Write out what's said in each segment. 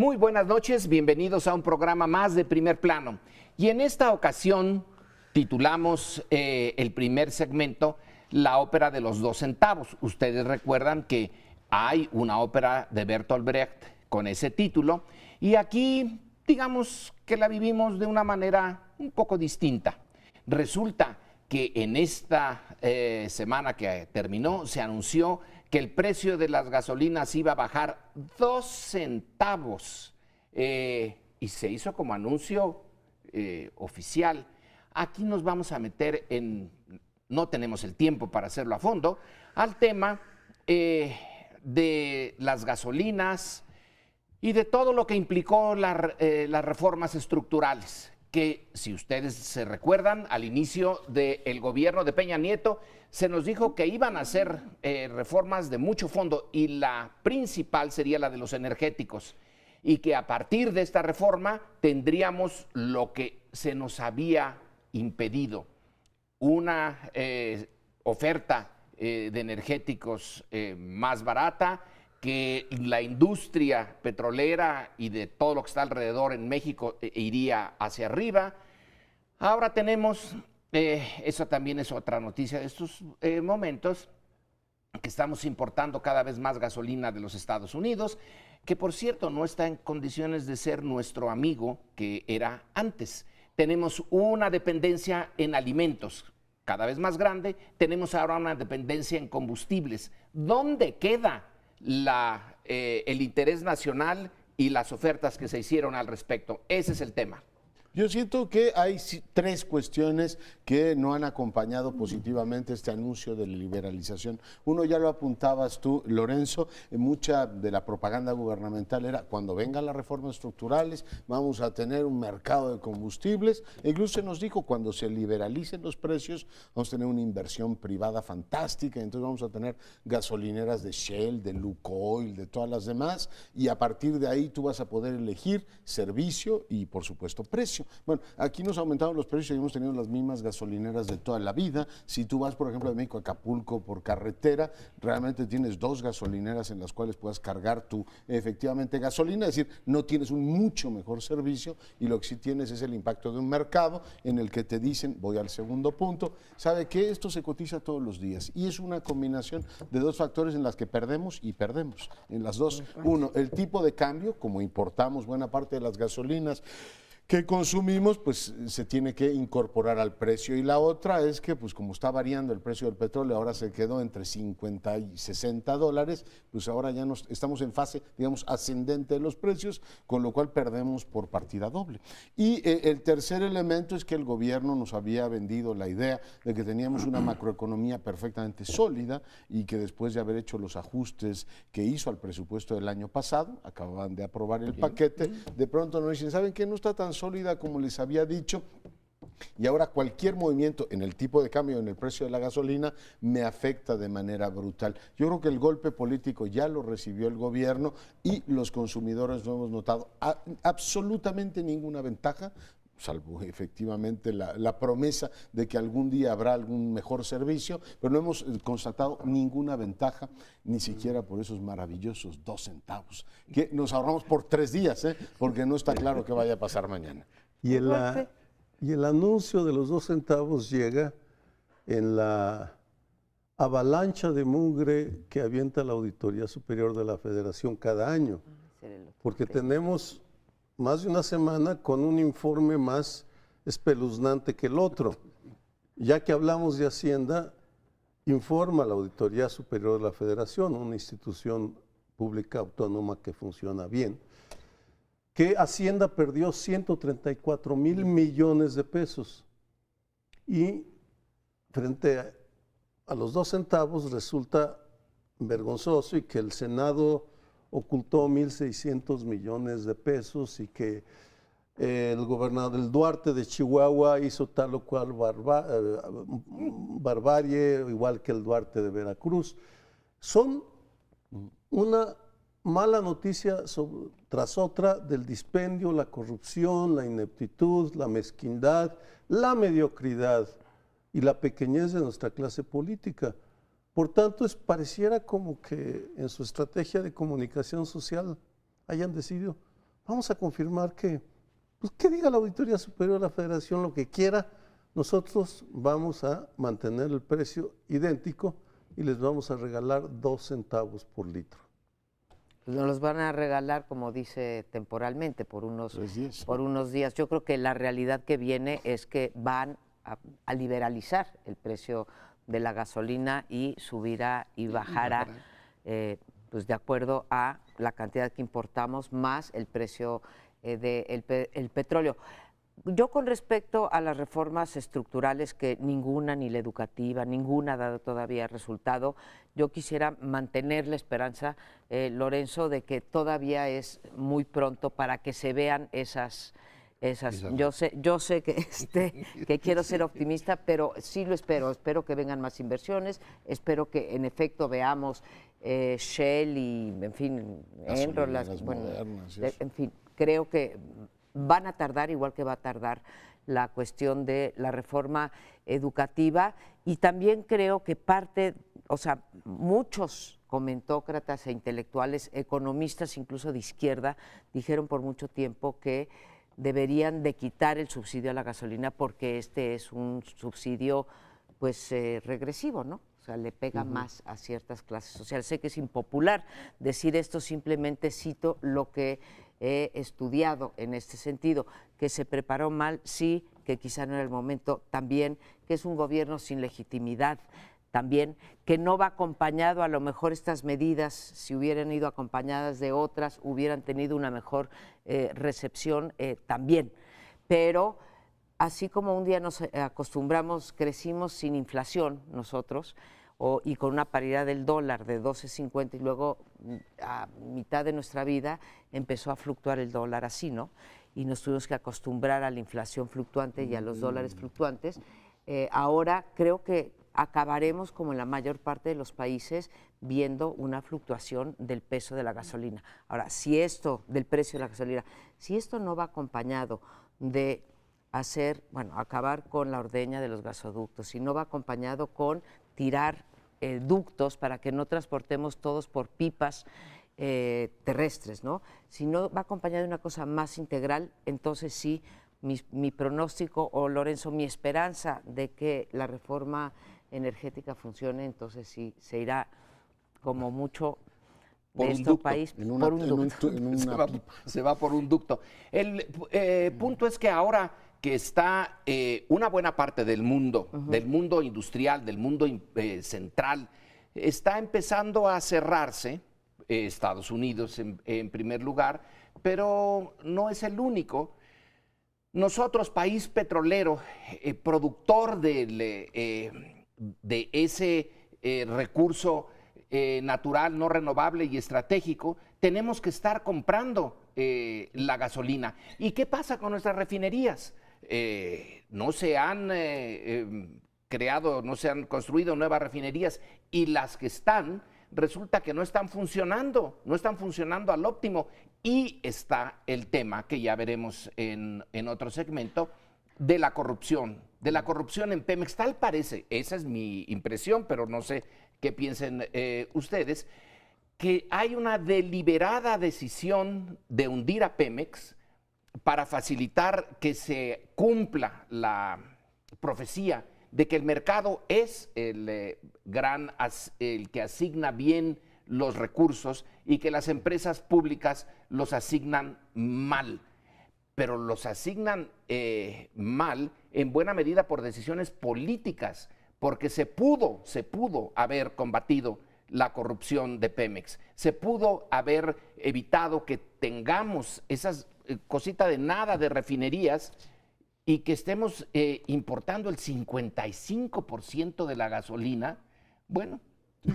Muy buenas noches, bienvenidos a un programa más de Primer Plano. Y en esta ocasión titulamos el primer segmento La ópera de los 2 centavos. Ustedes recuerdan que hay una ópera de Bertolt Brecht con ese título y aquí digamos que la vivimos de una manera un poco distinta. Resulta que en esta semana que terminó se anunció que el precio de las gasolinas iba a bajar 2 centavos y se hizo como anuncio oficial. Aquí nos vamos a meter en, no tenemos el tiempo para hacerlo a fondo, al tema de las gasolinas y de todo lo que implicó las reformas estructurales, que si ustedes se recuerdan, al inicio del gobierno de Peña Nieto se nos dijo que iban a hacer reformas de mucho fondo y la principal sería la de los energéticos y que a partir de esta reforma tendríamos lo que se nos había impedido, una oferta de energéticos más barata, que la industria petrolera y de todo lo que está alrededor en México iría hacia arriba. Ahora tenemos, eso también es otra noticia de estos momentos, que estamos importando cada vez más gasolina de los Estados Unidos, que por cierto no está en condiciones de ser nuestro amigo que era antes. Tenemos una dependencia en alimentos cada vez más grande, tenemos ahora una dependencia en combustibles. ¿Dónde queda el interés nacional y las ofertas que se hicieron al respecto? Ese es el tema. Yo siento que hay 3 cuestiones que no han acompañado positivamente este anuncio de liberalización. Uno, ya lo apuntabas tú, Lorenzo, mucha de la propaganda gubernamental era cuando vengan las reformas estructurales vamos a tener un mercado de combustibles. Incluso se nos dijo cuando se liberalicen los precios vamos a tener una inversión privada fantástica, entonces vamos a tener gasolineras de Shell, de Lukoil, de todas las demás y a partir de ahí tú vas a poder elegir servicio y por supuesto precio. Bueno, aquí nos aumentaron los precios y hemos tenido las mismas gasolineras de toda la vida. Si tú vas, por ejemplo, de México a Acapulco por carretera, realmente tienes 2 gasolineras en las cuales puedas cargar tu efectivamente gasolina, es decir, no tienes un mucho mejor servicio y lo que sí tienes es el impacto de un mercado en el que te dicen, voy al segundo punto, ¿sabe qué? Esto se cotiza todos los días y es una combinación de 2 factores en las que perdemos y perdemos. En las 2, uno, el tipo de cambio, como importamos buena parte de las gasolinas que consumimos, pues se tiene que incorporar al precio. Y la otra es que, pues como está variando el precio del petróleo, ahora se quedó entre 50 y 60 dólares, pues ahora ya estamos en fase, digamos, ascendente de los precios, con lo cual perdemos por partida doble. Y el tercer elemento es que el gobierno nos había vendido la idea de que teníamos una macroeconomía perfectamente sólida y que después de haber hecho los ajustes que hizo al presupuesto del año pasado, acababan de aprobar el paquete, de pronto nos dicen, ¿saben qué? No está tan sólida como les había dicho y ahora cualquier movimiento en el tipo de cambio, en el precio de la gasolina, me afecta de manera brutal. Yo creo que el golpe político ya lo recibió el gobierno y los consumidores no hemos notado absolutamente ninguna ventaja, salvo efectivamente la promesa de que algún día habrá algún mejor servicio, pero no hemos constatado ninguna ventaja, ni siquiera por esos maravillosos 2 centavos, que nos ahorramos por 3 días, porque no está claro qué vaya a pasar mañana. Y el anuncio de los 2 centavos llega en la avalancha de mugre que avienta la Auditoría Superior de la Federación cada año, porque tenemos más de una semana con un informe más espeluznante que el otro. Ya que hablamos de Hacienda, informa la Auditoría Superior de la Federación, una institución pública autónoma que funciona bien, que Hacienda perdió 134,000 millones de pesos y frente a los 2 centavos resulta vergonzoso y que el Senado ocultó 1,600 millones de pesos y que el gobernador del Duarte de Chihuahua hizo tal o cual barbarie, igual que el Duarte de Veracruz. Son una mala noticia tras otra del dispendio, la corrupción, la ineptitud, la mezquindad, la mediocridad y la pequeñez de nuestra clase política. Por tanto, pareciera como que en su estrategia de comunicación social hayan decidido vamos a confirmar que, pues, que diga la Auditoría Superior de la Federación lo que quiera, nosotros vamos a mantener el precio idéntico y les vamos a regalar 2 centavos por litro. Nos los van a regalar, como dice, temporalmente, por unos días. Yo creo que la realidad que viene es que van a liberalizar el precio de la gasolina y subirá y bajará, pues de acuerdo a la cantidad que importamos más el precio del petróleo. Yo con respecto a las reformas estructurales, que ninguna, ni la educativa, ninguna ha dado todavía resultado, yo quisiera mantener la esperanza, Lorenzo, de que todavía es muy pronto para que se vean esas. Yo sé que quiero ser optimista, pero sí lo espero que vengan más inversiones, espero que en efecto veamos Shell y, en fin, Enron, en fin, creo que van a tardar, igual que va a tardar la cuestión de la reforma educativa, y también creo que muchos comentócratas e intelectuales, economistas incluso de izquierda, dijeron por mucho tiempo que deberían de quitar el subsidio a la gasolina porque este es un subsidio pues regresivo, ¿no? O sea, le pega más a ciertas clases sociales. Sé que es impopular decir esto, simplemente cito lo que he estudiado en este sentido, que se preparó mal, sí, que quizá no era el momento, también, que es un gobierno sin legitimidad, también, que no va acompañado, a lo mejor estas medidas, si hubieran ido acompañadas de otras, hubieran tenido una mejor recepción también. Pero así como un día nos acostumbramos, crecimos sin inflación nosotros, y con una paridad del dólar de 12.50, y luego a mitad de nuestra vida empezó a fluctuar el dólar así, ¿no? Y nos tuvimos que acostumbrar a la inflación fluctuante y a los dólares fluctuantes. Ahora creo que acabaremos, como en la mayor parte de los países, viendo una fluctuación del peso de la gasolina. Ahora, del precio de la gasolina, si esto no va acompañado de acabar con la ordeña de los gasoductos, si no va acompañado con tirar ductos para que no transportemos todos por pipas terrestres, ¿no? Si no va acompañado de una cosa más integral, entonces sí, mi pronóstico, o Lorenzo, mi esperanza de que la reforma energética funcione, entonces sí, se irá como mucho de este país por un ducto. Se va por un ducto. El punto es que ahora que está una buena parte del mundo industrial, del mundo central, está empezando a cerrarse, Estados Unidos en primer lugar, pero no es el único. Nosotros, país petrolero, productor de ese recurso natural, no renovable y estratégico, tenemos que estar comprando la gasolina. ¿Y qué pasa con nuestras refinerías? No se han creado, no se han construido nuevas refinerías, y las que están, resulta que no están funcionando al óptimo. Y está el tema, que ya veremos en otro segmento, de la corrupción en Pemex. Tal parece, esa es mi impresión, pero no sé qué piensen ustedes, que hay una deliberada decisión de hundir a Pemex para facilitar que se cumpla la profecía de que el mercado es el que asigna bien los recursos y que las empresas públicas los asignan mal. Pero los asignan mal en buena medida por decisiones políticas, porque se pudo haber combatido la corrupción de Pemex, se pudo haber evitado que tengamos esas cositas de nada de refinerías y que estemos importando el 55% de la gasolina. Bueno,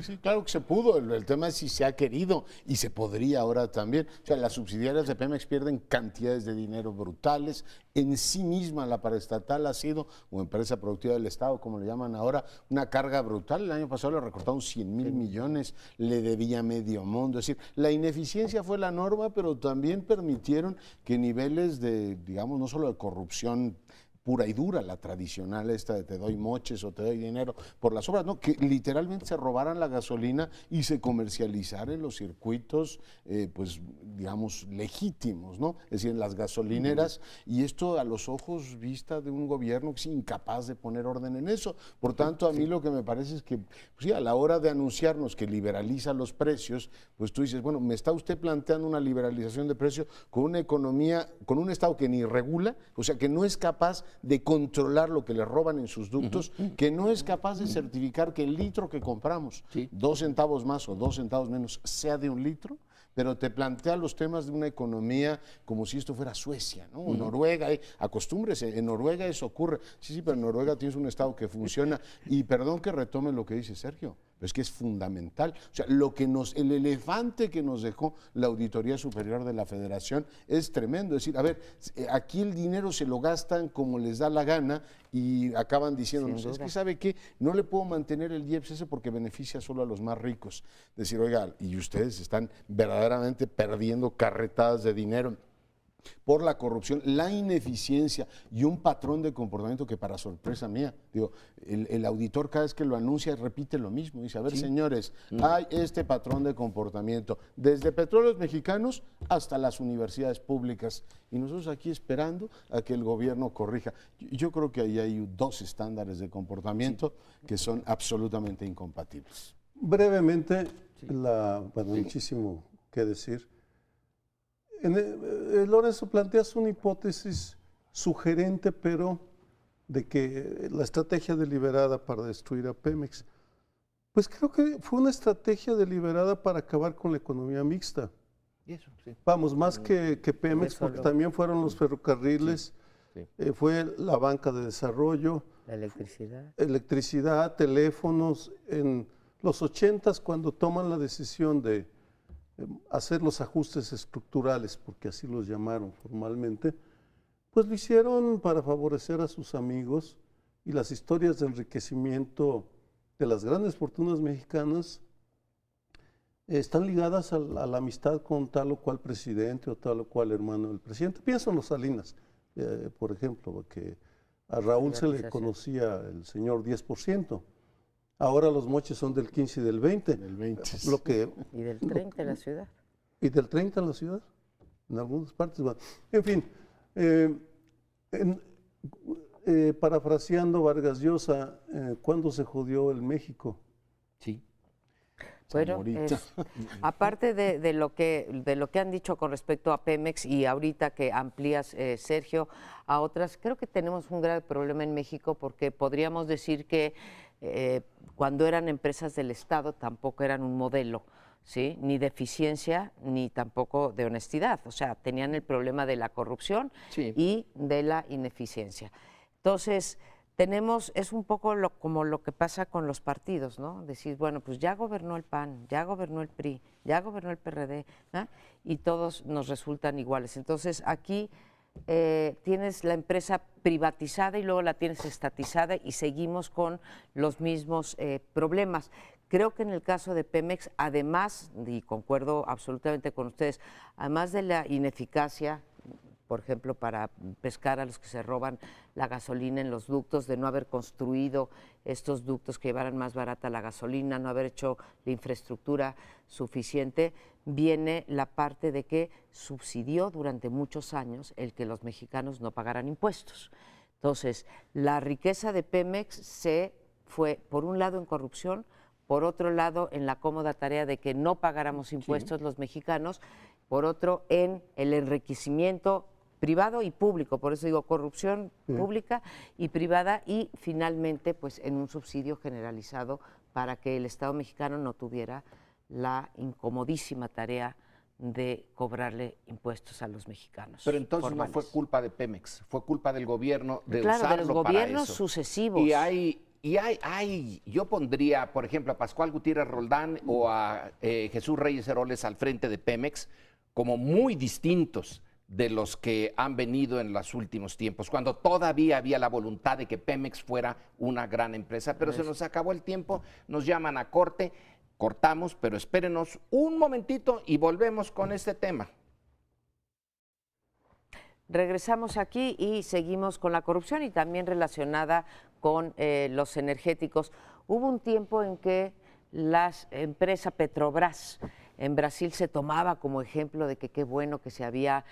Sí, claro que se pudo. El tema es si se ha querido, y se podría ahora también. O sea, las subsidiarias de Pemex pierden cantidades de dinero brutales. En sí misma la paraestatal ha sido, o empresa productiva del Estado, como le llaman ahora, una carga brutal. El año pasado le recortaron 100,000 millones, le debía medio mundo. Es decir, la ineficiencia fue la norma, pero también permitieron que niveles de, digamos, no solo de corrupción pura y dura, la tradicional esta de te doy moches o te doy dinero por las obras, no, que literalmente se robaran la gasolina y se comercializara en los circuitos, pues digamos, legítimos, ¿no? Es decir, en las gasolineras, y esto a los ojos vista de un gobierno que es incapaz de poner orden en eso. Por tanto, a mí lo que me parece es que, pues, sí, a la hora de anunciarnos que liberaliza los precios, pues tú dices, bueno, me está usted planteando una liberalización de precios con una economía, con un Estado que ni regula, o sea, que no es capaz de controlar lo que le roban en sus ductos, que no es capaz de certificar que el litro que compramos, 2 centavos más o 2 centavos menos, sea de 1 litro, pero te plantea los temas de una economía como si esto fuera Suecia, ¿no? Noruega, acostúmbrese, en Noruega eso ocurre. Sí, pero en Noruega tienes un Estado que funciona, y perdón que retome lo que dice Sergio, pero es que es fundamental. O sea, el elefante que nos dejó la Auditoría Superior de la Federación es tremendo. Es decir, a ver, aquí el dinero se lo gastan como les da la gana y acaban diciéndonos, es que ¿sabe qué? No le puedo mantener el IEPS ese porque beneficia solo a los más ricos. Decir, oiga, y ustedes están verdaderamente perdiendo carretadas de dinero por la corrupción, la ineficiencia y un patrón de comportamiento que, para sorpresa mía, digo, el auditor cada vez que lo anuncia repite lo mismo, dice, a ver, señores, hay este patrón de comportamiento desde Petróleos Mexicanos hasta las universidades públicas, y nosotros aquí esperando a que el gobierno corrija. Yo creo que ahí hay 2 estándares de comportamiento que son absolutamente incompatibles. Brevemente, muchísimo que decir. Lorenzo, planteas una hipótesis sugerente, pero de que la estrategia deliberada para destruir a Pemex, pues creo que fue una estrategia deliberada para acabar con la economía mixta. Eso, sí. Vamos, más que Pemex, porque también fueron los ferrocarriles, fue la banca de desarrollo, la electricidad. Electricidad, teléfonos. En los 80s, cuando toman la decisión de hacer los ajustes estructurales, porque así los llamaron formalmente, pues lo hicieron para favorecer a sus amigos, y las historias de enriquecimiento de las grandes fortunas mexicanas están ligadas a la amistad con tal o cual presidente o tal o cual hermano del presidente. Pienso en los Salinas, por ejemplo, que a Raúl se le conocía el señor 10%. Ahora los moches son del 15 y del 20. Del 20. Y del 30 en la ciudad. Y del 30 en la ciudad, en algunas partes. Bueno, en fin, parafraseando Vargas Llosa, ¿cuándo se jodió el México? Sí. Bueno, aparte de lo que han dicho con respecto a Pemex, y ahorita que amplías, Sergio, a otras, creo que tenemos un grave problema en México, porque podríamos decir que cuando eran empresas del Estado tampoco eran un modelo, ¿sí? Ni de eficiencia ni tampoco de honestidad. O sea, tenían el problema de la corrupción y de la ineficiencia. Entonces, es un poco como lo que pasa con los partidos, ¿no? Decir, bueno, pues ya gobernó el PAN, ya gobernó el PRI, ya gobernó el PRD, ¿no? Y todos nos resultan iguales. Entonces, aquí tienes la empresa privatizada y luego la tienes estatizada, y seguimos con los mismos problemas. Creo que en el caso de Pemex, además, y concuerdo absolutamente con ustedes, además de la ineficacia, por ejemplo, para pescar a los que se roban la gasolina en los ductos, de no haber construido estos ductos que llevaran más barata la gasolina, no haber hecho la infraestructura suficiente, viene la parte de que subsidió durante muchos años el que los mexicanos no pagaran impuestos. Entonces, la riqueza de Pemex se fue, por un lado, en corrupción, por otro lado, en la cómoda tarea de que no pagáramos impuestos los mexicanos, por otro, en el enriquecimiento privado y público, por eso digo corrupción pública y privada, y finalmente pues en un subsidio generalizado para que el Estado mexicano no tuviera la incomodísima tarea de cobrarle impuestos a los mexicanos. Pero entonces no fue culpa de Pemex, fue culpa del gobierno de claro, usarlo de los gobiernos para eso. Sucesivos. Yo pondría, por ejemplo, a Pascual Gutiérrez Roldán o a Jesús Reyes Heroles al frente de Pemex como muy distintos de los que han venido en los últimos tiempos, cuando todavía había la voluntad de que Pemex fuera una gran empresa, pero se nos acabó el tiempo, nos llaman a corte, cortamos, pero espérenos un momentito y volvemos con este tema. Regresamos aquí y seguimos con la corrupción y también relacionada con los energéticos. Hubo un tiempo en que la empresa Petrobras en Brasil se tomaba como ejemplo de que qué bueno que se había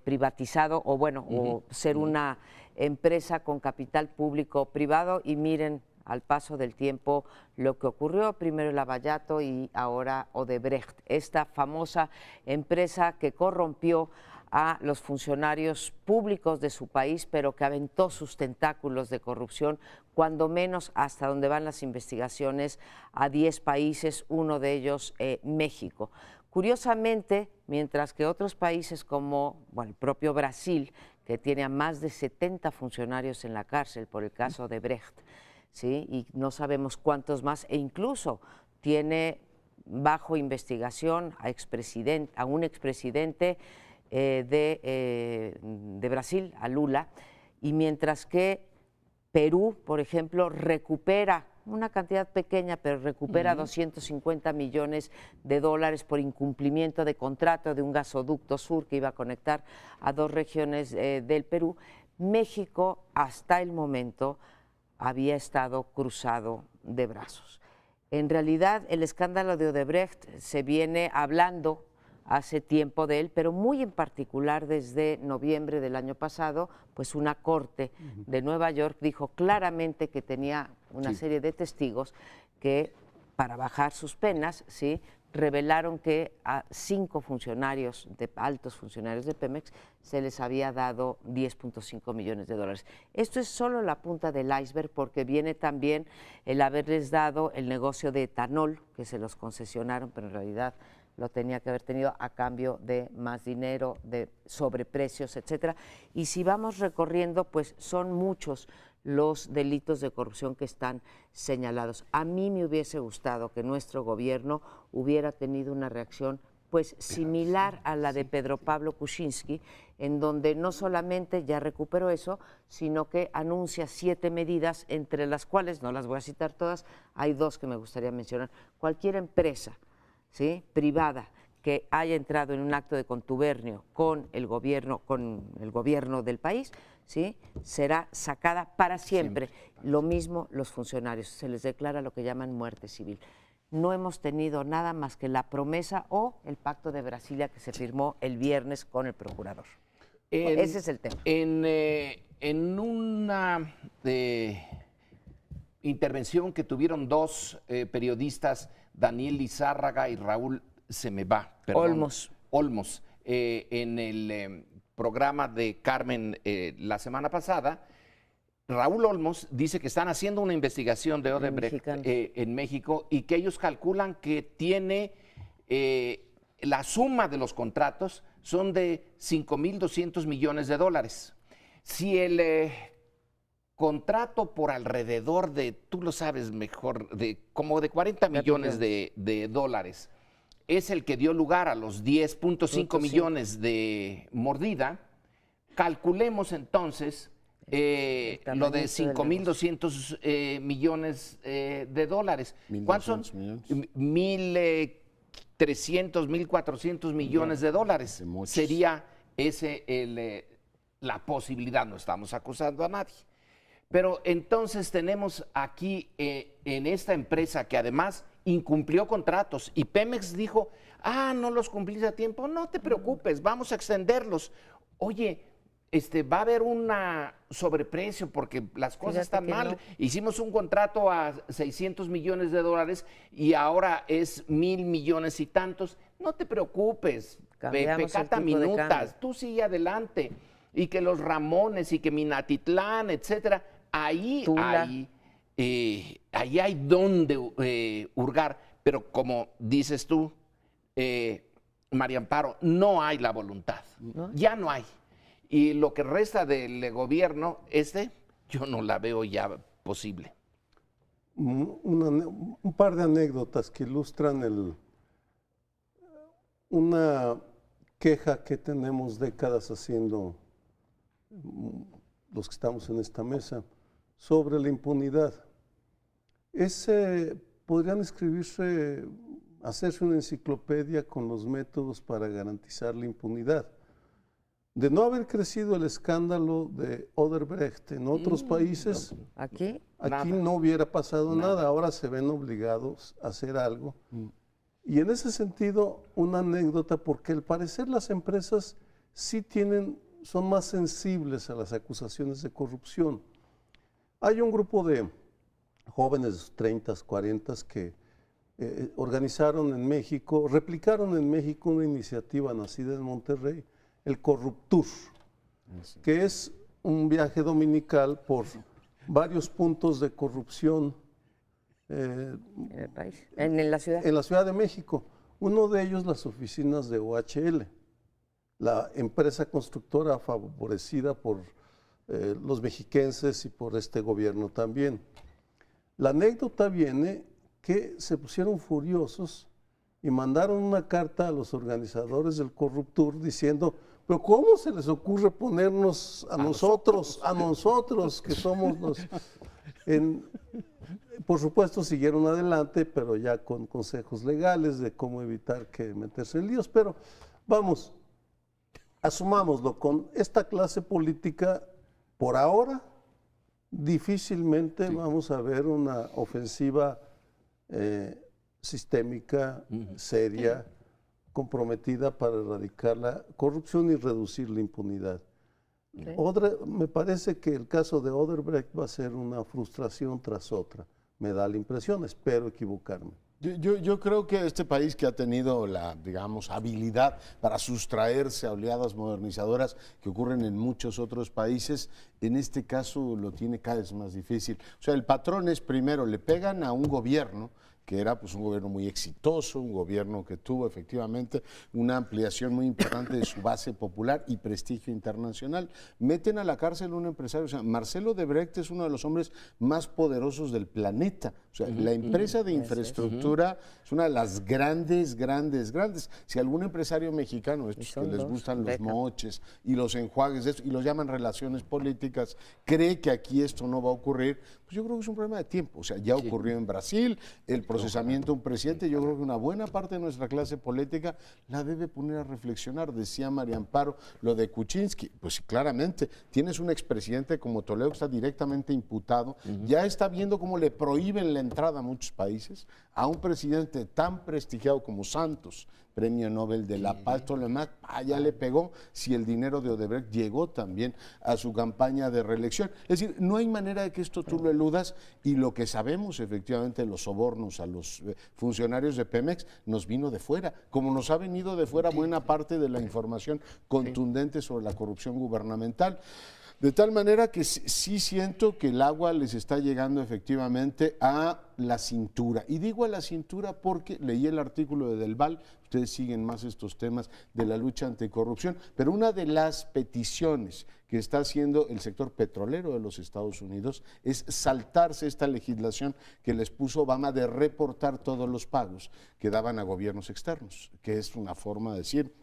privatizado o bueno, o ser una empresa con capital público privado, y miren al paso del tiempo lo que ocurrió, primero Lavallato y ahora Odebrecht, esta famosa empresa que corrompió a los funcionarios públicos de su país, pero que aventó sus tentáculos de corrupción, cuando menos hasta donde van las investigaciones, a 10 países, uno de ellos México. Curiosamente, mientras que otros países como el propio Brasil, que tiene a más de 70 funcionarios en la cárcel por el caso de Brecht, ¿sí? Y no sabemos cuántos más, e incluso tiene bajo investigación a un expresidente de Brasil, a Lula, y mientras que Perú, por ejemplo, recupera una cantidad pequeña, pero recupera 250 millones de dólares por incumplimiento de contrato de un gasoducto sur que iba a conectar a 2 regiones del Perú. México, hasta el momento, había estado cruzado de brazos. En realidad, el escándalo de Odebrecht se viene hablando hace tiempo de él, pero muy en particular desde noviembre del año pasado, pues una corte de Nueva York dijo claramente que tenía una serie de testigos que, para bajar sus penas, ¿sí?, revelaron que a 5 funcionarios, altos funcionarios de Pemex, se les había dado 10.5 millones de dólares. Esto es solo la punta del iceberg, porque viene también el haberles dado el negocio de etanol, que se los concesionaron, pero en realidad lo tenía que haber tenido a cambio de más dinero, de sobreprecios, etcétera. Y si vamos recorriendo, pues son muchos los delitos de corrupción que están señalados. A mí me hubiese gustado que nuestro gobierno hubiera tenido una reacción pues similar a la de Pedro Pablo Kuczynski, en donde no solamente ya recuperó eso, sino que anuncia 7 medidas, entre las cuales, no las voy a citar todas, hay 2 que me gustaría mencionar. Cualquier empresa, ¿sí?, privada que haya entrado en un acto de contubernio con el gobierno del país, ¿sí?, será sacada para siempre. Lo mismo los funcionarios, se les declara lo que llaman muerte civil. No hemos tenido nada más que la promesa o el pacto de Brasilia que se firmó el viernes con el procurador. Ese es el tema. En una intervención que tuvieron 2 periodistas, Daniel Lizárraga y Raúl Olmos, en el programa de Carmen la semana pasada, Raúl Olmos dice que están haciendo una investigación de Odebrecht en México, y que ellos calculan que tiene la suma de los contratos son de 5.200 millones de dólares. Si el contrato por alrededor de, tú lo sabes mejor, como de 40 millones de dólares, es el que dio lugar a los 10.5 millones de mordida, calculemos entonces lo de 5.200 millones de dólares. ¿Cuántos son? 1.300, 1.400 millones de dólares. Sería ese la posibilidad, no estamos acusando a nadie. Pero entonces tenemos aquí en esta empresa que además incumplió contratos, y Pemex dijo, no los cumplís a tiempo, no te preocupes, vamos a extenderlos. Oye, va a haber un sobreprecio porque las cosas están mal. No. Hicimos un contrato a 600 millones de dólares y ahora es 1,000 millones y tantos. No te preocupes, pecata minutas, tú sigue adelante. Y que los Ramones y que Minatitlán, etcétera, ahí hay donde hurgar. Pero como dices tú, María Amparo, no hay la voluntad, ya no hay. Y lo que resta del gobierno, yo no la veo ya posible. Un par de anécdotas que ilustran una queja que tenemos décadas haciendo los que estamos en esta mesa sobre la impunidad. Podrían hacerse una enciclopedia con los métodos para garantizar la impunidad. De no haber crecido el escándalo de Odebrecht en otros países, ¿Aquí? aquí no hubiera pasado nada. Ahora se ven obligados a hacer algo. Y en ese sentido, una anécdota, porque al parecer las empresas sí son más sensibles a las acusaciones de corrupción. Hay un grupo de jóvenes 30, 40 que organizaron en México, replicaron en México una iniciativa nacida en Monterrey, el Corruptur, que es un viaje dominical por varios puntos de corrupción ¿En el país? ¿En la ciudad? en la Ciudad de México. Uno de ellos, las oficinas de OHL, la empresa constructora favorecida por los mexiquenses y por este gobierno también. La anécdota viene que se pusieron furiosos y mandaron una carta a los organizadores del Corruptur diciendo: pero ¿cómo se les ocurre ponernos a nosotros que somos los... Por supuesto siguieron adelante, pero ya con consejos legales de cómo evitar que meterse en líos. Pero vamos, asumámoslo, con esta clase política, por ahora, difícilmente vamos a ver una ofensiva sistémica, seria, comprometida para erradicar la corrupción y reducir la impunidad. Me parece que el caso de Odebrecht va a ser una frustración tras otra. Me da la impresión, espero equivocarme. Yo creo que este país que ha tenido la, digamos, habilidad para sustraerse a oleadas modernizadoras que ocurren en muchos otros países, en este caso lo tiene cada vez más difícil. O sea, el patrón es, primero, le pegan a un gobierno que era pues un gobierno muy exitoso, un gobierno que tuvo efectivamente una ampliación muy importante de su base popular y prestigio internacional. Meten a la cárcel a un empresario, o sea, Marcelo Odebrecht es uno de los hombres más poderosos del planeta. O sea, la empresa de infraestructura es una de las grandes. Si algún empresario mexicano, estos que les gustan los moches y los enjuagues y los llaman relaciones políticas, cree que aquí esto no va a ocurrir, pues yo creo que es un problema de tiempo. O sea, ya ocurrió en Brasil, el procesamiento de un presidente. Yo creo que una buena parte de nuestra clase política la debe poner a reflexionar. Decía María Amparo lo de Kuczynski, pues claramente tienes un expresidente como Toledo que está directamente imputado, ya está viendo cómo le prohíben la entrada a muchos países, a un presidente tan prestigiado como Santos, Premio Nobel de la Paz, todo lo demás, ya le pegó si el dinero de Odebrecht llegó también a su campaña de reelección. Es decir, no hay manera de que esto tú lo eludas, y lo que sabemos efectivamente de los sobornos a los funcionarios de Pemex nos vino de fuera, como nos ha venido de fuera buena parte de la información contundente sobre la corrupción gubernamental. De tal manera que sí siento que el agua les está llegando efectivamente a la cintura. Y digo a la cintura porque leí el artículo de Del Val, ustedes siguen más estos temas de la lucha anticorrupción, pero una de las peticiones que está haciendo el sector petrolero de los Estados Unidos es saltarse esta legislación que les puso Obama de reportar todos los pagos que daban a gobiernos externos, que es una forma de decir: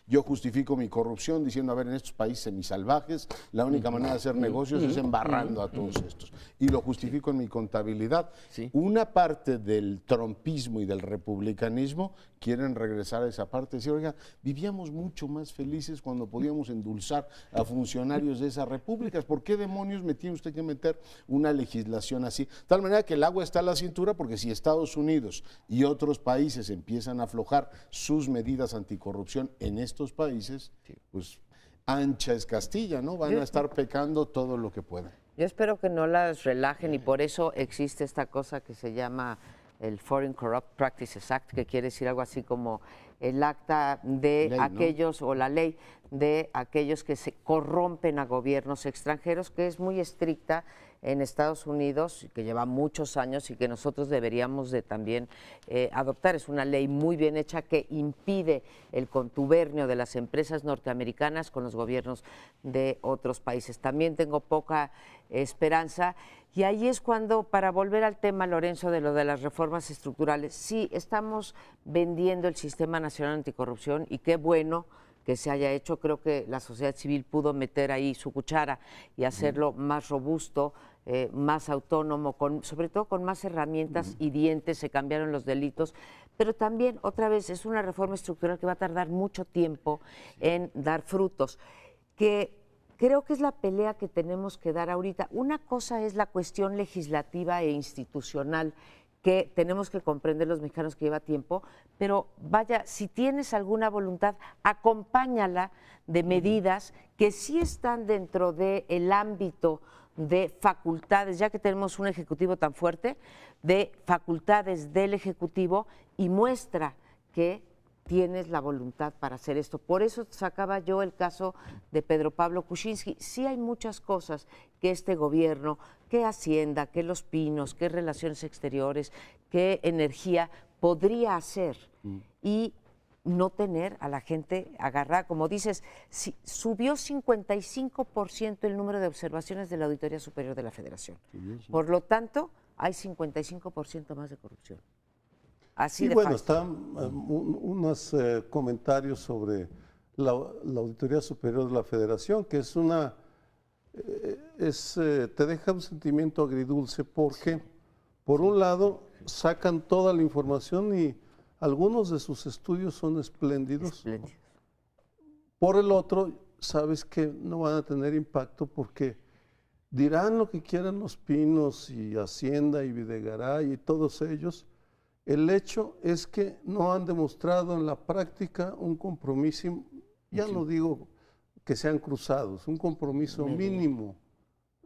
yo justifico mi corrupción diciendo, a ver, en estos países semisalvajes, la única manera de hacer negocios es embarrando a todos estos. Y lo justifico en mi contabilidad. Una parte del trumpismo y del republicanismo quieren regresar a esa parte y decir, oiga, vivíamos mucho más felices cuando podíamos endulzar a funcionarios de esas repúblicas. ¿Por qué demonios tiene usted que meter una legislación así? De tal manera que el agua está a la cintura, porque si Estados Unidos y otros países empiezan a aflojar sus medidas anticorrupción en estos países, pues ancha es Castilla, ¿no? Van a estar pecando todo lo que puedan. Yo espero que no las relajen, y por eso existe esta cosa que se llama el Foreign Corrupt Practices Act, que quiere decir algo así como el acta de ley, aquellos, ¿no? O la ley de aquellos que se corrompen a gobiernos extranjeros, que es muy estricta en Estados Unidos, que lleva muchos años y que nosotros deberíamos de también adoptar. Es una ley muy bien hecha que impide el contubernio de las empresas norteamericanas con los gobiernos de otros países. También tengo poca esperanza, y ahí es cuando, para volver al tema, Lorenzo, de lo de las reformas estructurales, sí, estamos vendiendo el Sistema Nacional Anticorrupción, y qué bueno que se haya hecho. Creo que la sociedad civil pudo meter ahí su cuchara y hacerlo más robusto, más autónomo, sobre todo con más herramientas y dientes. Se cambiaron los delitos, pero también, otra vez, es una reforma estructural que va a tardar mucho tiempo en dar frutos, que creo que es la pelea que tenemos que dar ahorita. Una cosa es la cuestión legislativa e institucional, que tenemos que comprender los mexicanos, que lleva tiempo, pero vaya, si tienes alguna voluntad, acompáñala de medidas que sí están dentro del ámbito de facultades, ya que tenemos un Ejecutivo tan fuerte, de facultades del Ejecutivo, y muestra que tienes la voluntad para hacer esto. Por eso sacaba yo el caso de Pedro Pablo Kuczynski. Sí hay muchas cosas que este gobierno, que Hacienda, que Los Pinos, que Relaciones Exteriores, que Energía podría hacer y no tener a la gente agarrada. Como dices, subió 55% el número de observaciones de la Auditoría Superior de la Federación. Por lo tanto, hay 55% más de corrupción. Así y de bueno, fácil. están unos comentarios sobre la Auditoría Superior de la Federación, que es te deja un sentimiento agridulce porque, por un lado, sacan toda la información y algunos de sus estudios son espléndidos. Por el otro, sabes que no van a tener impacto porque dirán lo que quieran Los Pinos y Hacienda y Videgaray y todos ellos. El hecho es que no han demostrado en la práctica un compromiso, ya no digo que sean cruzados, un compromiso mínimo,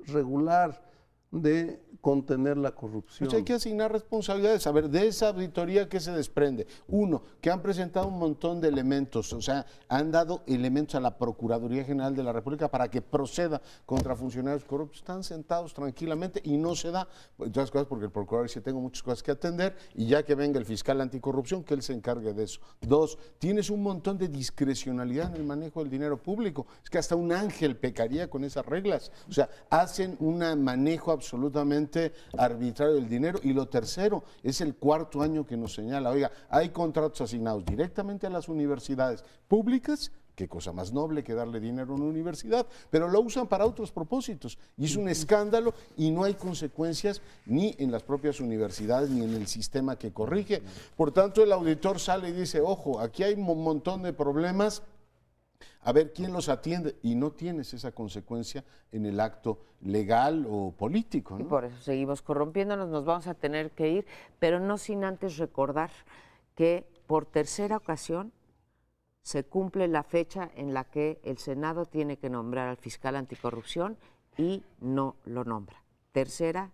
regular, de contener la corrupción. Pues hay que asignar responsabilidades. A ver, de esa auditoría, ¿qué se desprende? Uno, que han presentado un montón de elementos, o sea, han dado elementos a la Procuraduría General de la República para que proceda contra funcionarios corruptos. Están sentados tranquilamente y no se da, otras cosas porque el procurador dice, tengo muchas cosas que atender, y ya que venga el fiscal anticorrupción, que él se encargue de eso. Dos, tienes un montón de discrecionalidad en el manejo del dinero público. Es que hasta un ángel pecaría con esas reglas. O sea, hacen un manejo absolutamente arbitrario del dinero. Y lo tercero, es el cuarto año que nos señala, oiga, hay contratos asignados directamente a las universidades públicas, qué cosa más noble que darle dinero a una universidad, pero lo usan para otros propósitos, y es un escándalo, y no hay consecuencias ni en las propias universidades ni en el sistema que corrige. Por tanto, el auditor sale y dice, ojo, aquí hay un montón de problemas, a ver quién los atiende, y no tienes esa consecuencia en el acto legal o político, ¿no? Y por eso seguimos corrompiéndonos, nos vamos a tener que ir, pero no sin antes recordar que por tercera ocasión se cumple la fecha en la que el Senado tiene que nombrar al fiscal anticorrupción y no lo nombra. Tercera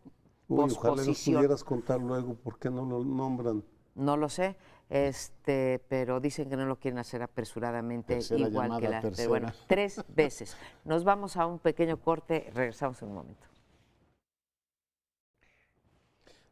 posposición. Ojalá nos pudieras contar luego por qué no lo nombran. No lo sé, pero dicen que no lo quieren hacer apresuradamente, Tercera igual que llamada, pero bueno, 3 veces. Nos vamos a un pequeño corte, regresamos en un momento.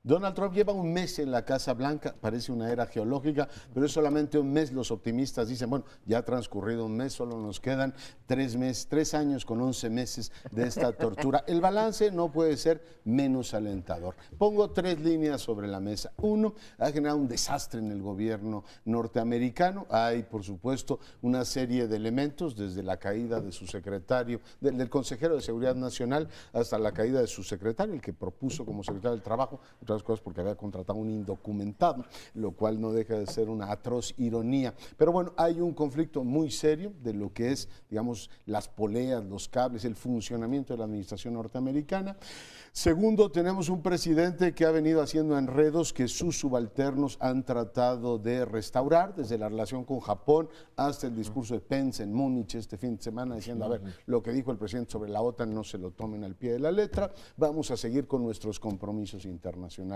Donald Trump lleva un mes en la Casa Blanca, parece una era geológica, pero es solamente un mes. Los optimistas dicen, bueno, ya ha transcurrido un mes, solo nos quedan 3 años con 11 meses de esta tortura. El balance no puede ser menos alentador. Pongo 3 líneas sobre la mesa. Uno, ha generado un desastre en el gobierno norteamericano. Hay, por supuesto, una serie de elementos, desde la caída de su secretario, del consejero de Seguridad Nacional, hasta la caída de su secretario, el que propuso como secretario del Trabajo, cosas porque había contratado un indocumentado, lo cual no deja de ser una atroz ironía. Pero bueno, hay un conflicto muy serio de lo que es, digamos, las poleas, los cables, el funcionamiento de la administración norteamericana. Segundo, tenemos un presidente que ha venido haciendo enredos que sus subalternos han tratado de restaurar, desde la relación con Japón hasta el discurso de Pence en Múnich este fin de semana, diciendo, a ver, lo que dijo el presidente sobre la OTAN no se lo tomen al pie de la letra, vamos a seguir con nuestros compromisos internacionales.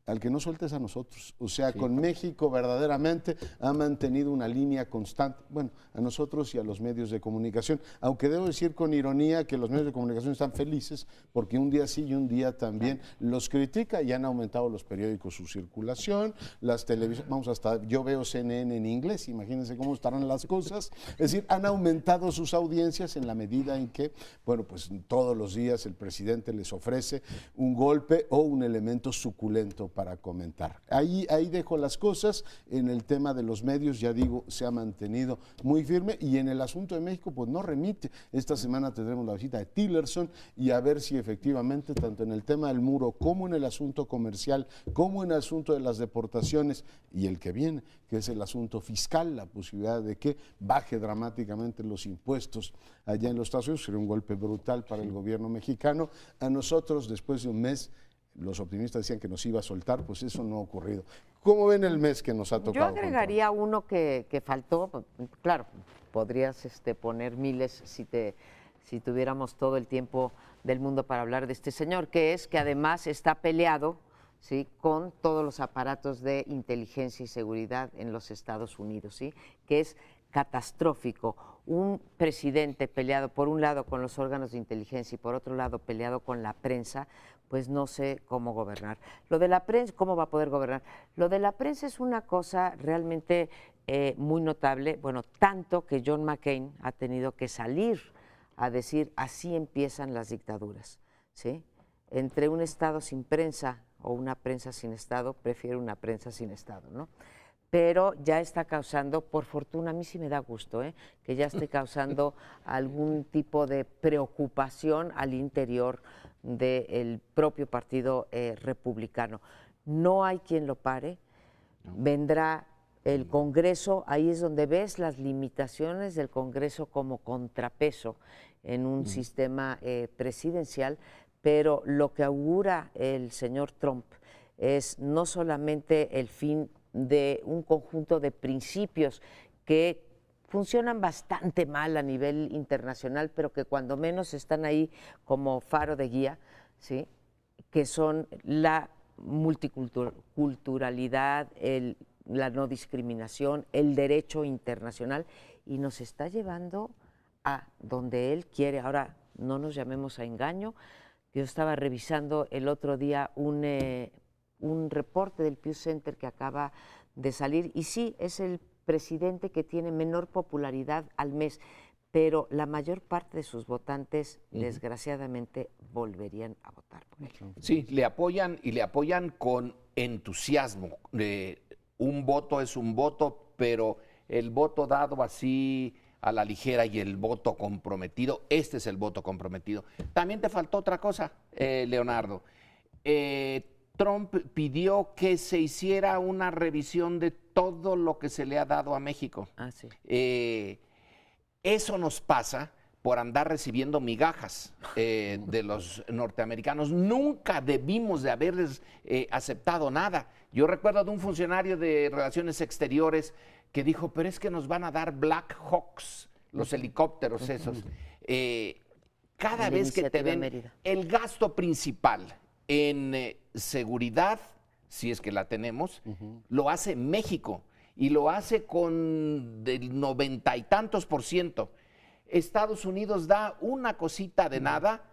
Al que no sueltes a nosotros, o sea, con México verdaderamente ha mantenido una línea constante, bueno, a nosotros y a los medios de comunicación, aunque debo decir con ironía que los medios de comunicación están felices porque un día sí y un día también los critica, y han aumentado los periódicos su circulación, las televisiones, vamos, hasta yo veo CNN en inglés, imagínense cómo estarán las cosas, es decir, han aumentado sus audiencias en la medida en que, bueno, pues todos los días el presidente les ofrece un golpe o un elemento suculento para comentar. Ahí dejo las cosas. En el tema de los medios, ya digo, se ha mantenido muy firme, y en el asunto de México, pues no remite. Esta semana tendremos la visita de Tillerson, y a ver si efectivamente, tanto en el tema del muro, como en el asunto comercial, como en el asunto de las deportaciones, y el que viene, que es el asunto fiscal, la posibilidad de que baje dramáticamente los impuestos allá en los Estados Unidos, sería un golpe brutal para el gobierno mexicano. A nosotros, después de un mes, los optimistas decían que nos iba a soltar, pues eso no ha ocurrido. ¿Cómo ven el mes que nos ha tocado? Yo agregaría uno que faltó. Claro, podrías poner miles si tuviéramos todo el tiempo del mundo para hablar de este señor, que es que además está peleado, ¿sí?, con todos los aparatos de inteligencia y seguridad en los Estados Unidos, ¿sí?, que es catastrófico. Un presidente peleado por un lado con los órganos de inteligencia y por otro lado peleado con la prensa, pues no sé cómo gobernar. Lo de la prensa, ¿cómo va a poder gobernar? Lo de la prensa es una cosa realmente muy notable, bueno, tanto que John McCain ha tenido que salir a decir: así empiezan las dictaduras, ¿sí? Entre un Estado sin prensa o una prensa sin Estado, prefiero una prensa sin Estado, ¿no? Pero ya está causando, por fortuna, a mí sí me da gusto, que ya esté causando algún tipo de preocupación al interior del propio partido republicano. No hay quien lo pare, vendrá el Congreso, ahí es donde ves las limitaciones del Congreso como contrapeso en un sistema presidencial, pero lo que augura el señor Trump es no solamente el fin de un conjunto de principios que funcionan bastante mal a nivel internacional, pero que cuando menos están ahí como faro de guía, ¿sí?, que son la multiculturalidad, la no discriminación, el derecho internacional, y nos está llevando a donde él quiere. Ahora, no nos llamemos a engaño. Yo estaba revisando el otro día un reporte del Pew Center que acaba de salir, y sí, es el presidente que tiene menor popularidad al mes, pero la mayor parte de sus votantes, desgraciadamente, volverían a votar por él. Sí, le apoyan, y le apoyan con entusiasmo. Un voto es un voto, pero el voto dado así a la ligera y el voto comprometido, este es el voto comprometido. También te faltó otra cosa, Leonardo. Trump pidió que se hiciera una revisión de todo lo que se le ha dado a México. Ah, sí. Eso nos pasa por andar recibiendo migajas de los norteamericanos. Nunca debimos de haberles aceptado nada. Yo recuerdo de un funcionario de Relaciones Exteriores que dijo: pero es que nos van a dar Black Hawks, los helicópteros esos. Cada vez que te den el gasto principal en seguridad, si es que la tenemos, lo hace México, y lo hace con del 90 y tantos %. Estados Unidos da una cosita de nada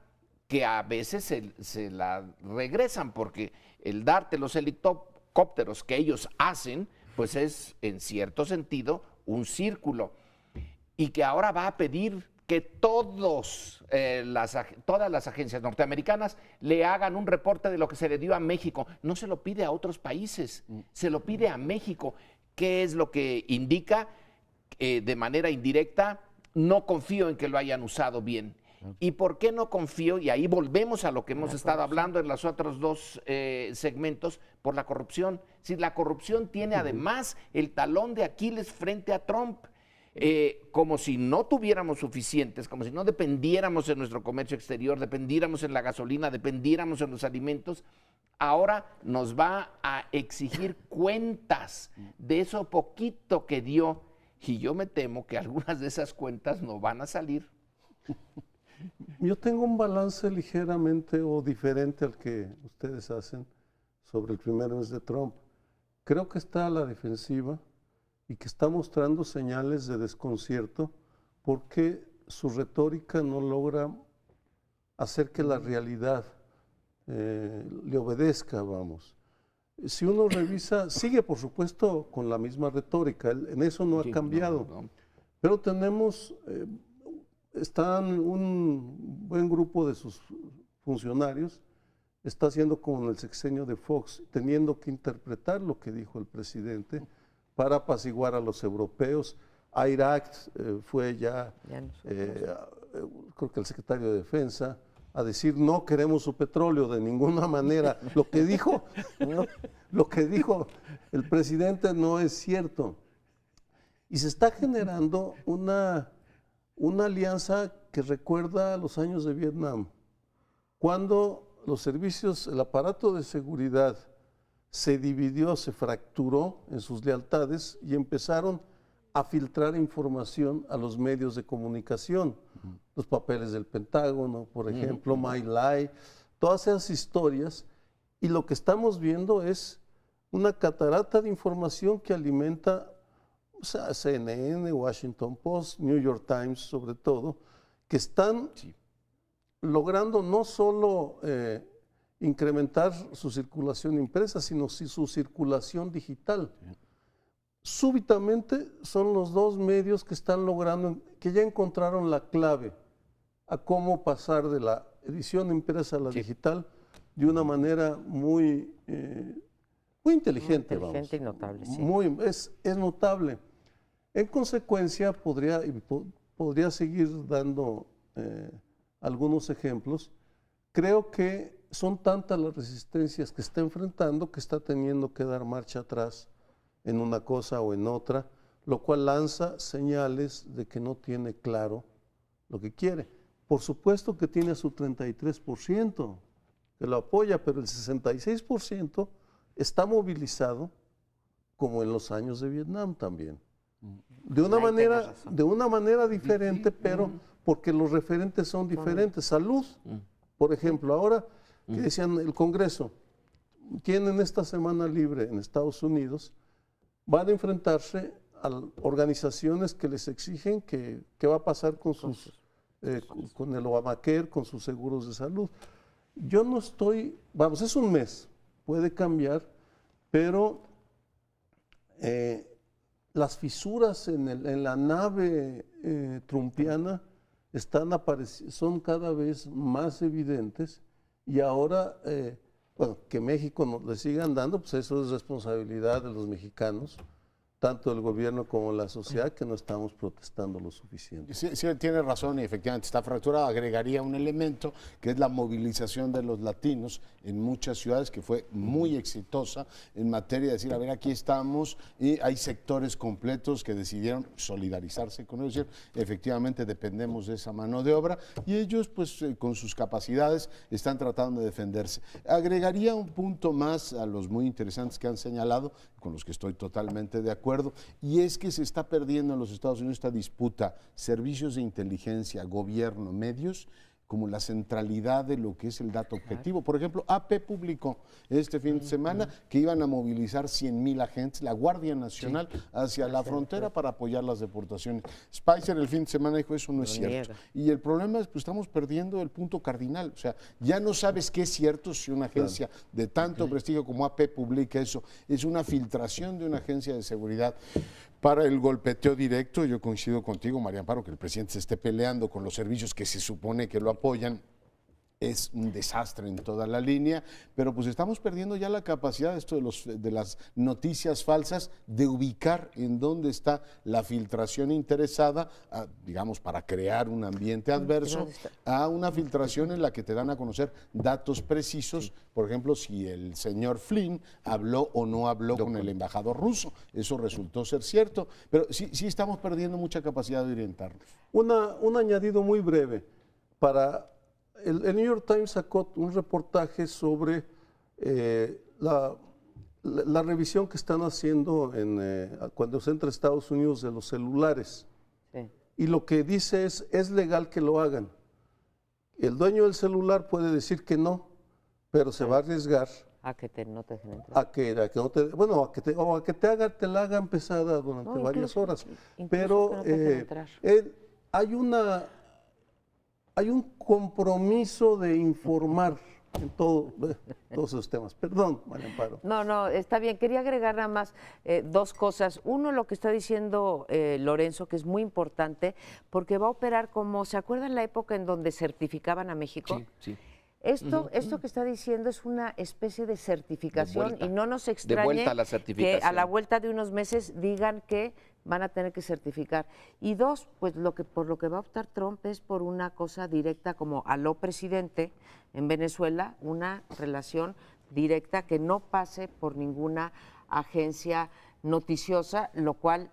que a veces se la regresan, porque el darte los helicópteros que ellos hacen, pues es en cierto sentido un círculo, y que ahora va a pedir que todas las agencias norteamericanas le hagan un reporte de lo que se le dio a México. No se lo pide a otros países, se lo pide a México. ¿Qué es lo que indica? De manera indirecta, no confío en que lo hayan usado bien. ¿Y por qué no confío? Y ahí volvemos a lo que hemos estado hablando en los otros dos segmentos, por la corrupción. Si la corrupción tiene además el talón de Aquiles frente a Trump, como si no tuviéramos suficientes, como si no dependiéramos en nuestro comercio exterior, dependiéramos en la gasolina, dependiéramos en los alimentos. Ahora nos va a exigir cuentas de eso poquito que dio, y yo me temo que algunas de esas cuentas no van a salir. Yo tengo un balance ligeramente o diferente al que ustedes hacen sobre el primer mes de Trump. Creo que está a la defensiva y que está mostrando señales de desconcierto porque su retórica no logra hacer que la realidad le obedezca, vamos. Si uno revisa, sigue por supuesto con la misma retórica, en eso no ha cambiado, pero tenemos, están un buen grupo de sus funcionarios está haciendo como en el sexenio de Fox, teniendo que interpretar lo que dijo el presidente para apaciguar a los europeos. A Irak fue ya creo que el secretario de Defensa, a decir no queremos su petróleo de ninguna manera. Lo que dijo el presidente no es cierto. Y se está generando una alianza que recuerda a los años de Vietnam, cuando los servicios, el aparato de seguridad se dividió, se fracturó en sus lealtades y empezaron a filtrar información a los medios de comunicación. Los papeles del Pentágono, por ejemplo, My Lai, todas esas historias. Y lo que estamos viendo es una catarata de información que alimenta, o sea, CNN, Washington Post, New York Times sobre todo, que están logrando no solo incrementar su circulación impresa, sino su circulación digital. Súbitamente son los dos medios que están logrando, que ya encontraron la clave a cómo pasar de la edición impresa a la digital de una manera muy inteligente. Muy inteligente y notable, sí. Es notable. En consecuencia, podría seguir dando algunos ejemplos. Creo que son tantas las resistencias que está enfrentando que está teniendo que dar marcha atrás en una cosa o en otra, lo cual lanza señales de que no tiene claro lo que quiere. Por supuesto que tiene a su 33% que lo apoya, pero el 66% está movilizado como en los años de Vietnam también. De una manera diferente, pero porque los referentes son diferentes. Salud, por ejemplo, ahora que decían el Congreso, tienen esta semana libre en Estados Unidos, van a enfrentarse a organizaciones que les exigen qué va a pasar con con el Obamacare, con sus seguros de salud. Yo no estoy, vamos, es un mes, puede cambiar, pero las fisuras en la nave trumpiana son cada vez más evidentes y ahora, bueno, que México le sigan dando, pues eso es responsabilidad de los mexicanos, tanto el gobierno como la sociedad, que no estamos protestando lo suficiente. Sí, sí, tiene razón y efectivamente está fracturado. Agregaría un elemento que es la movilización de los latinos en muchas ciudades, que fue muy exitosa en materia de decir, a ver, aquí estamos, y hay sectores completos que decidieron solidarizarse con ellos, efectivamente dependemos de esa mano de obra, y ellos pues con sus capacidades están tratando de defenderse. Agregaría un punto más a los muy interesantes que han señalado, con los que estoy totalmente de acuerdo, y es que se está perdiendo en los Estados Unidos esta disputa, servicios de inteligencia, gobierno, medios, como la centralidad de lo que es el dato objetivo. Por ejemplo, AP publicó este fin de semana que iban a movilizar 100,000 agentes, la Guardia Nacional, hacia la frontera para apoyar las deportaciones. Spicer el fin de semana dijo, eso no es cierto. Y el problema es que estamos perdiendo el punto cardinal. O sea, ya no sabes qué es cierto si una agencia de tanto prestigio como AP publica eso. Es una filtración de una agencia de seguridad para el golpeteo directo. Yo coincido contigo, María Amparo, que el presidente se esté peleando con los servicios que se supone que lo apoyan. Es un desastre en toda la línea, pero pues estamos perdiendo ya la capacidad de las noticias falsas de ubicar en dónde está la filtración interesada, digamos, para crear un ambiente adverso, a una filtración en la que te dan a conocer datos precisos, por ejemplo, si el señor Flynn habló o no habló con el embajador ruso. Eso resultó ser cierto, pero sí estamos perdiendo mucha capacidad de orientarnos. Un añadido muy breve para... El New York Times sacó un reportaje sobre la revisión que están haciendo cuando se entra a Estados Unidos de los celulares. Sí. Y lo que dice es legal que lo hagan. El dueño del celular puede decir que no, pero se va a arriesgar a que no te dejen entrar. A que no te, bueno, a que te la hagan pesada durante varias horas. Pero hay un compromiso de informar en todos esos temas. Perdón, María Amparo. No, está bien. Quería agregar nada más dos cosas. Uno, lo que está diciendo Lorenzo, que es muy importante, porque va a operar como, ¿se acuerdan la época en donde certificaban a México? Sí. Esto que está diciendo es una especie de certificación vuelta. y no nos De extrañe vuelta a la que certificación. a la vuelta de unos meses digan que van a tener que certificar. Y dos, pues por lo que va a optar Trump es por una cosa directa como aló presidente en Venezuela, una relación directa que no pase por ninguna agencia noticiosa, lo cual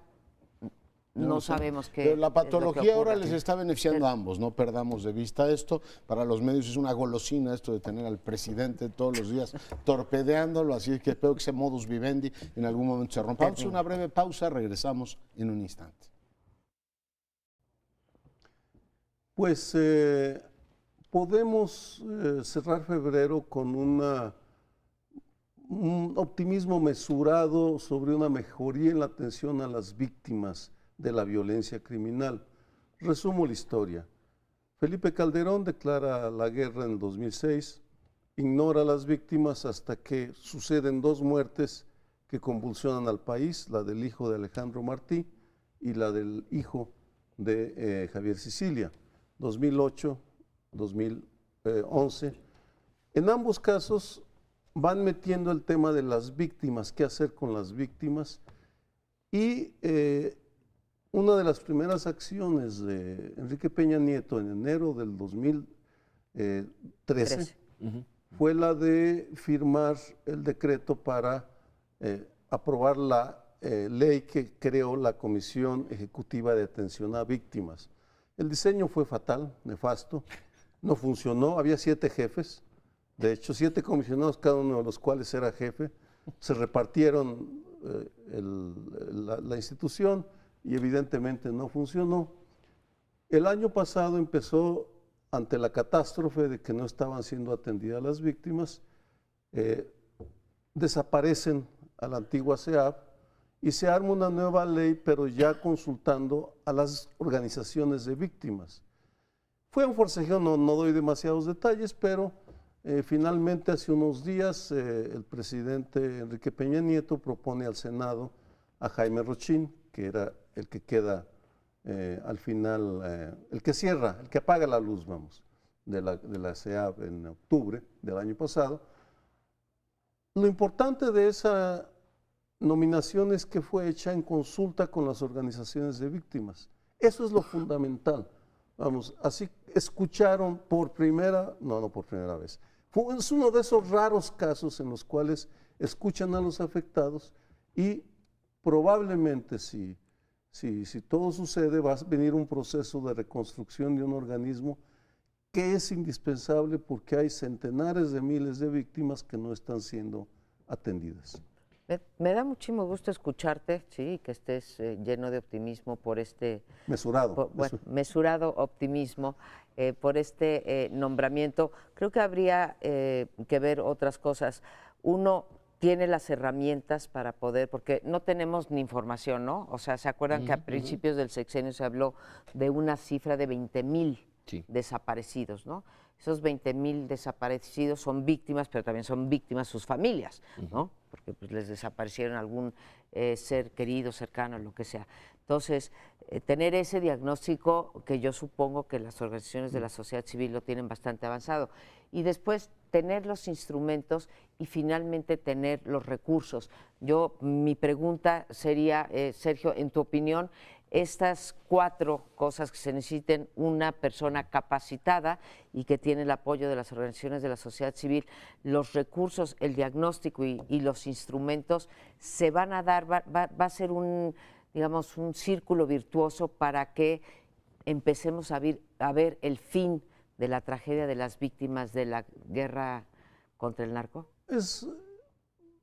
no sabemos qué. Pero la es lo que patología ahora ocurre. les está beneficiando a ambos, no perdamos de vista esto. Para los medios es una golosina esto de tener al presidente todos los días torpedeándolo, así es que espero que ese modus vivendi en algún momento se rompa. Vamos a hacer una breve pausa, regresamos en un instante. Pues podemos cerrar febrero con un optimismo mesurado sobre una mejoría en la atención a las víctimas de la violencia criminal. Resumo la historia. Felipe Calderón declara la guerra en 2006, ignora a las víctimas hasta que suceden dos muertes que convulsionan al país, la del hijo de Alejandro Martí y la del hijo de Javier Sicilia, 2008, 2011. En ambos casos van metiendo el tema de las víctimas, qué hacer con las víctimas, y una de las primeras acciones de Enrique Peña Nieto en enero del 2013 fue la de firmar el decreto para aprobar la ley que creó la Comisión Ejecutiva de Atención a Víctimas. El diseño fue fatal, nefasto, no funcionó, había 7 jefes, de hecho 7 comisionados, cada uno de los cuales era jefe, se repartieron la institución y evidentemente no funcionó. El año pasado empezó, ante la catástrofe de que no estaban siendo atendidas las víctimas, desaparecen a la antigua CEAV y se arma una nueva ley, pero ya consultando a las organizaciones de víctimas. Fue un forcejeo, no doy demasiados detalles, pero finalmente hace unos días el presidente Enrique Peña Nieto propone al Senado a Jaime Rochín, que era el que queda al final, el que cierra, el que apaga la luz, vamos, de la CEAV en octubre del año pasado. Lo importante de esa nominación es que fue hecha en consulta con las organizaciones de víctimas. Eso es lo fundamental. Vamos, así escucharon no por primera vez. Es uno de esos raros casos en los cuales escuchan a los afectados y probablemente si todo sucede va a venir un proceso de reconstrucción de un organismo que es indispensable porque hay centenares de miles de víctimas que no están siendo atendidas. Me da muchísimo gusto escucharte, sí, que estés lleno de optimismo por este... mesurado optimismo por este nombramiento. Creo que habría que ver otras cosas. Uno, tiene las herramientas para poder, porque no tenemos ni información, ¿no? O sea, ¿se acuerdan que a principios del sexenio se habló de una cifra de 20,000 desaparecidos, ¿no? Esos 20,000 desaparecidos son víctimas, pero también son víctimas sus familias, ¿no? Porque pues, les desaparecieron algún ser querido, cercano, lo que sea. Entonces, tener ese diagnóstico, que yo supongo que las organizaciones de la sociedad civil lo tienen bastante avanzado, y después tener los instrumentos y finalmente tener los recursos. Mi pregunta sería, Sergio, en tu opinión, estas 4 cosas que se necesiten, una persona capacitada y que tiene el apoyo de las organizaciones de la sociedad civil, los recursos, el diagnóstico y los instrumentos se van a dar, va a ser un círculo virtuoso para que empecemos a ver el fin de la tragedia de las víctimas de la guerra contra el narco.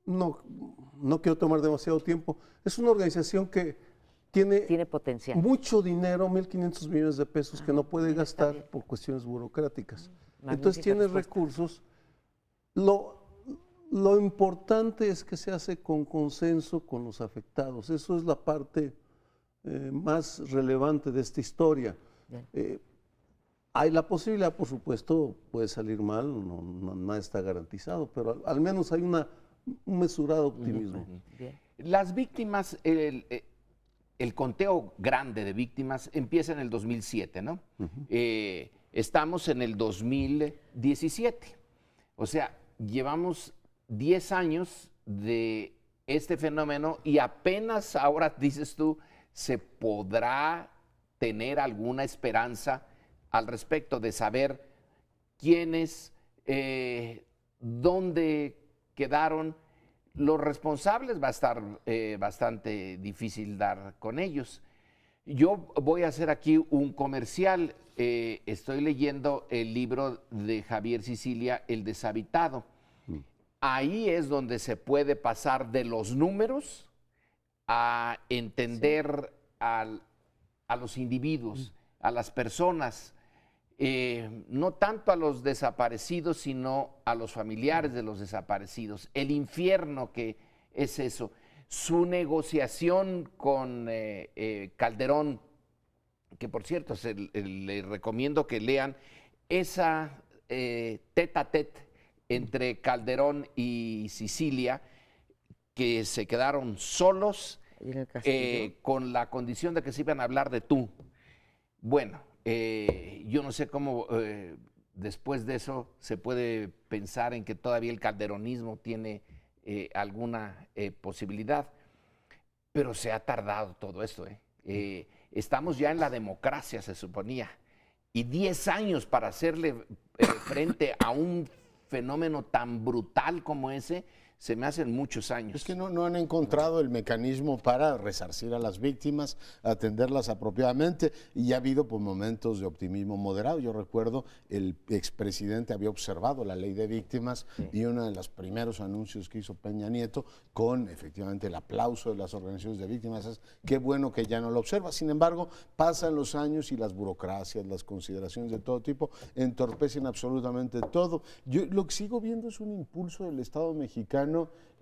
No quiero tomar demasiado tiempo. Es una organización que tiene potencial, mucho dinero, 1.500 millones de pesos que no puede gastar por cuestiones burocráticas. Entonces tiene recursos. Lo importante es que se hace con consenso con los afectados. Eso es la parte más relevante de esta historia. Hay la posibilidad, por supuesto, puede salir mal, nada está garantizado, pero al menos hay un mesurado optimismo. Las víctimas, el conteo grande de víctimas empieza en el 2007, ¿no? Estamos en el 2017. O sea, llevamos 10 años de este fenómeno y apenas ahora, dices tú, se podrá tener alguna esperanza al respecto de saber quiénes, dónde quedaron los responsables. Va a estar bastante difícil dar con ellos. Yo voy a hacer aquí un comercial. Estoy leyendo el libro de Javier Sicilia, El deshabitado. Ahí es donde se puede pasar de los números a entender a los individuos, a las personas, no tanto a los desaparecidos, sino a los familiares de los desaparecidos. El infierno que es eso. Su negociación con Calderón, que por cierto le recomiendo que lean esa tete a tete entre Calderón y Sicilia, que se quedaron solos con la condición de que se iban a hablar de tú. Bueno, yo no sé cómo después de eso se puede pensar en que todavía el calderonismo tiene alguna posibilidad, pero se ha tardado todo esto. Estamos ya en la democracia, se suponía, y 10 años para hacerle frente a un fenómeno tan brutal como ese, se me hacen muchos años. Es que no han encontrado el mecanismo para resarcir a las víctimas, atenderlas apropiadamente, y ha habido pues, momentos de optimismo moderado. Yo recuerdo el expresidente había observado la ley de víctimas y uno de los primeros anuncios que hizo Peña Nieto, con efectivamente el aplauso de las organizaciones de víctimas, es qué bueno que ya no lo observa. Sin embargo, pasan los años y las burocracias, las consideraciones de todo tipo entorpecen absolutamente todo. Yo lo que sigo viendo es un impulso del Estado mexicano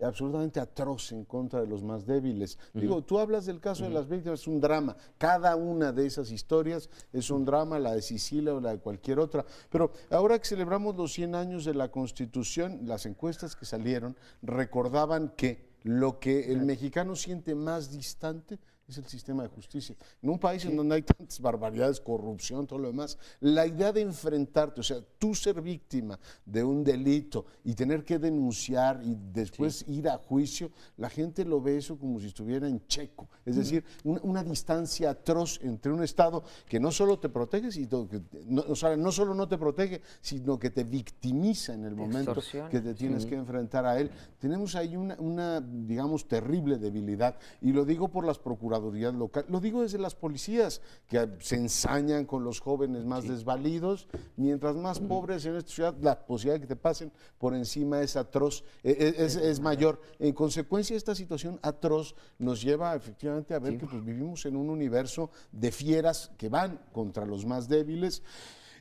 absolutamente atroz en contra de los más débiles. Digo, tú hablas del caso de las víctimas, es un drama. Cada una de esas historias es un drama, la de Sicilia o la de cualquier otra. Pero ahora que celebramos los 100 años de la Constitución, las encuestas que salieron recordaban que lo que el mexicano siente más distante es el sistema de justicia. En un país en donde hay tantas barbaridades, corrupción, todo lo demás, la idea de enfrentarte, o sea, tú ser víctima de un delito y tener que denunciar y después ir a juicio, la gente lo ve eso como si estuviera en checo. Es decir, una distancia atroz entre un Estado que no solo te protege, sino que no solo no te protege, sino que te victimiza en el momento que te tienes que enfrentar a él. Tenemos ahí una, digamos, terrible debilidad, y lo digo por las procuradurías local, lo digo desde las policías que se ensañan con los jóvenes más desvalidos, mientras más pobres en esta ciudad, la posibilidad de que te pasen por encima es atroz, es mayor. En consecuencia, esta situación atroz nos lleva efectivamente a ver que pues, vivimos en un universo de fieras que van contra los más débiles.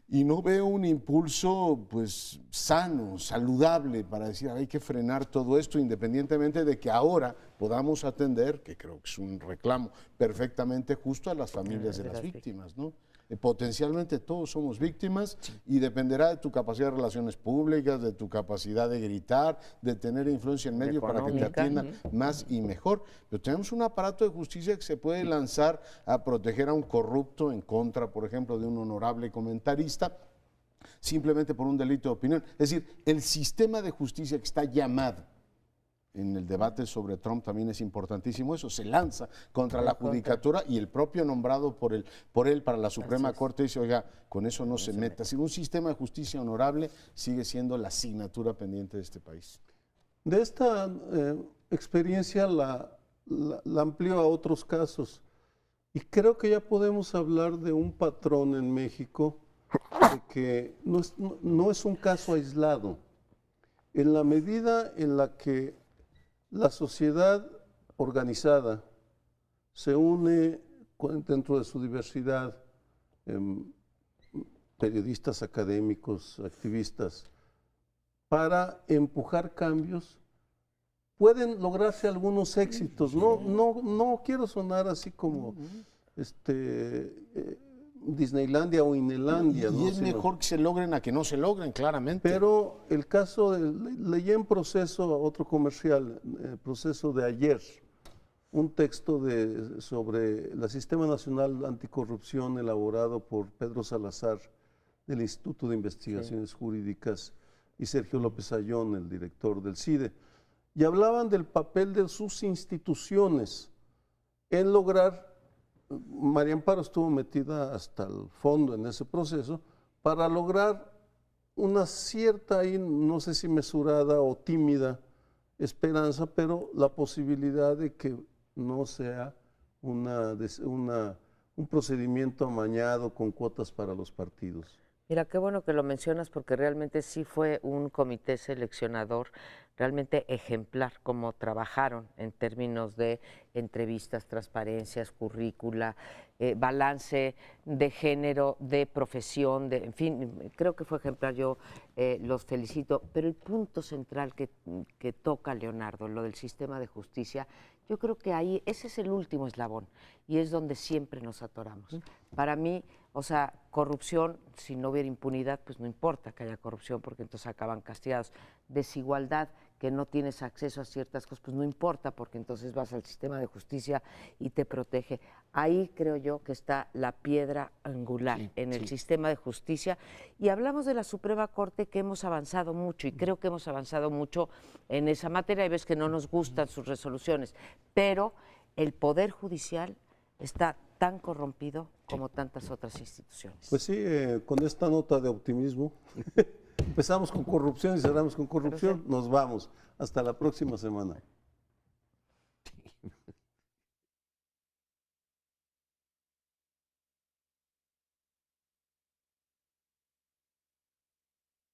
Y no veo un impulso pues sano, saludable para decir hay que frenar todo esto, independientemente de que ahora podamos atender, que creo que es un reclamo perfectamente justo, a las familias de las víctimas, ¿no? Potencialmente todos somos víctimas y dependerá de tu capacidad de relaciones públicas, de tu capacidad de gritar, de tener influencia en medio para que te atiendan más y mejor. Pero tenemos un aparato de justicia que se puede lanzar a proteger a un corrupto en contra, por ejemplo, de un honorable comentarista, simplemente por un delito de opinión. Es decir, el sistema de justicia que está llamado en el debate sobre Trump también es importantísimo eso, se lanza contra la judicatura y el propio nombrado por él para la Suprema Corte dice, oiga, con eso no se meta. Si un sistema de justicia honorable sigue siendo la asignatura pendiente de este país. De esta experiencia la amplió a otros casos y creo que ya podemos hablar de un patrón en México de que no es un caso aislado. En la medida en la que la sociedad organizada se une dentro de su diversidad, periodistas, académicos, activistas, para empujar cambios, pueden lograrse algunos éxitos. No quiero sonar así como Disneylandia o Inelandia. Y es mejor que se logren a que no se logren, claramente. Pero el caso, leí en Proceso, otro comercial, Proceso de ayer, un texto sobre el Sistema Nacional Anticorrupción elaborado por Pedro Salazar del Instituto de Investigaciones Jurídicas, y Sergio López Ayón, el director del CIDE, y hablaban del papel de sus instituciones en lograr, María Amparo estuvo metida hasta el fondo en ese proceso, para lograr una cierta, no sé si mesurada o tímida, esperanza, pero la posibilidad de que no sea un procedimiento amañado con cuotas para los partidos. Mira, qué bueno que lo mencionas porque realmente sí fue un comité seleccionador realmente ejemplar como trabajaron en términos de entrevistas, transparencias, currícula, balance de género, de profesión, en fin, creo que fue ejemplar, yo los felicito, pero el punto central que toca Leonardo, lo del sistema de justicia, yo creo que ahí ese es el último eslabón y es donde siempre nos atoramos. Para mí, o sea, corrupción, si no hubiera impunidad, pues no importa que haya corrupción porque entonces acaban castigados. Desigualdad, que no tienes acceso a ciertas cosas, pues no importa porque entonces vas al sistema de justicia y te protege. Ahí creo yo que está la piedra angular en el sistema de justicia. Y hablamos de la Suprema Corte, que hemos avanzado mucho y creo que hemos avanzado mucho en esa materia. Hay veces que no nos gustan sus resoluciones, pero el Poder Judicial está tan corrompido como tantas otras instituciones. Pues sí, con esta nota de optimismo, empezamos con corrupción y cerramos con corrupción, nos vamos. Hasta la próxima semana.